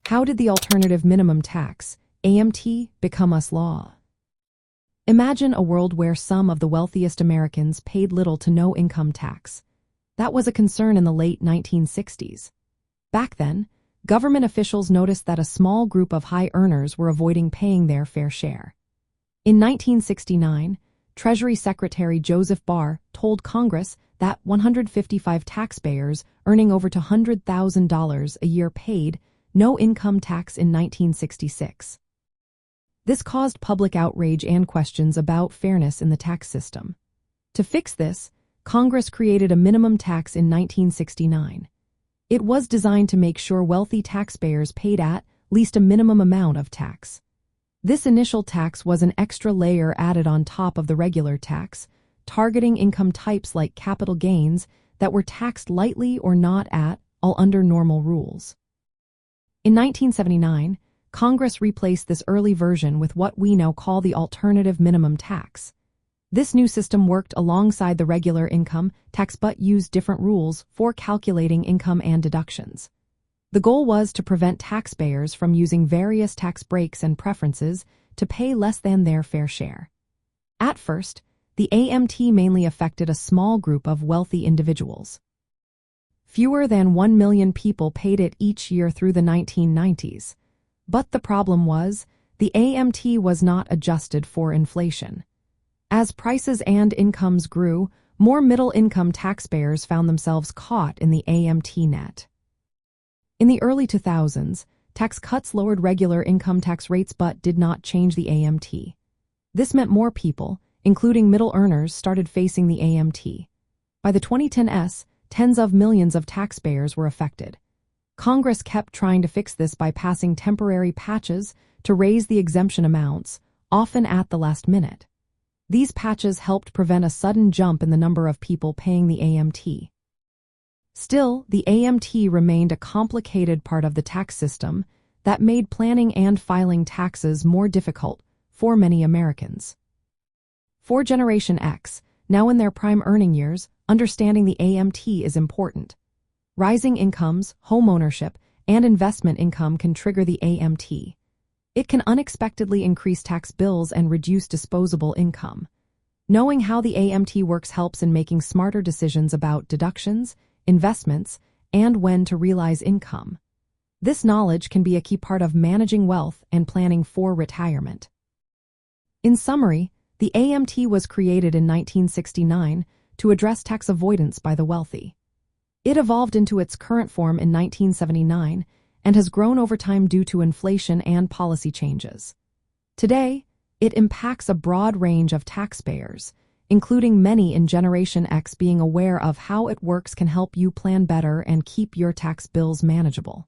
How did the alternative minimum tax, AMT, become a law? Imagine a world where some of the wealthiest Americans paid little to no income tax. That was a concern in the late 1960s. Back then, government officials noticed that a small group of high earners were avoiding paying their fair share. In 1969, Treasury Secretary Joseph Barr told Congress that 155 taxpayers earning over $200,000 a year paid no income tax in 1966. This caused public outrage and questions about fairness in the tax system. To fix this, Congress created a minimum tax in 1969. It was designed to make sure wealthy taxpayers paid at least a minimum amount of tax. This initial tax was an extra layer added on top of the regular tax, targeting income types like capital gains that were taxed lightly or not at all under normal rules. In 1979, Congress replaced this early version with what we now call the alternative minimum tax. This new system worked alongside the regular income tax but used different rules for calculating income and deductions. The goal was to prevent taxpayers from using various tax breaks and preferences to pay less than their fair share. At first, the AMT mainly affected a small group of wealthy individuals. Fewer than 1 million people paid it each year through the 1990s. But the problem was, the AMT was not adjusted for inflation. As prices and incomes grew, more middle-income taxpayers found themselves caught in the AMT net. In the early 2000s, tax cuts lowered regular income tax rates but did not change the AMT. This meant more people, including middle earners, started facing the AMT. By the 2010s, tens of millions of taxpayers were affected. Congress kept trying to fix this by passing temporary patches to raise the exemption amounts, often at the last minute. These patches helped prevent a sudden jump in the number of people paying the AMT. Still, the AMT remained a complicated part of the tax system that made planning and filing taxes more difficult for many Americans. For Generation X, now in their prime earning years, understanding the AMT is important. Rising incomes, homeownership, and investment income can trigger the AMT. It can unexpectedly increase tax bills and reduce disposable income. Knowing how the AMT works helps in making smarter decisions about deductions, investments, and when to realize income. This knowledge can be a key part of managing wealth and planning for retirement. In summary, the AMT was created in 1969 to address tax avoidance by the wealthy. It evolved into its current form in 1979 and has grown over time due to inflation and policy changes. Today, it impacts a broad range of taxpayers, including many in Generation X. Being aware of how it works can help you plan better and keep your tax bills manageable.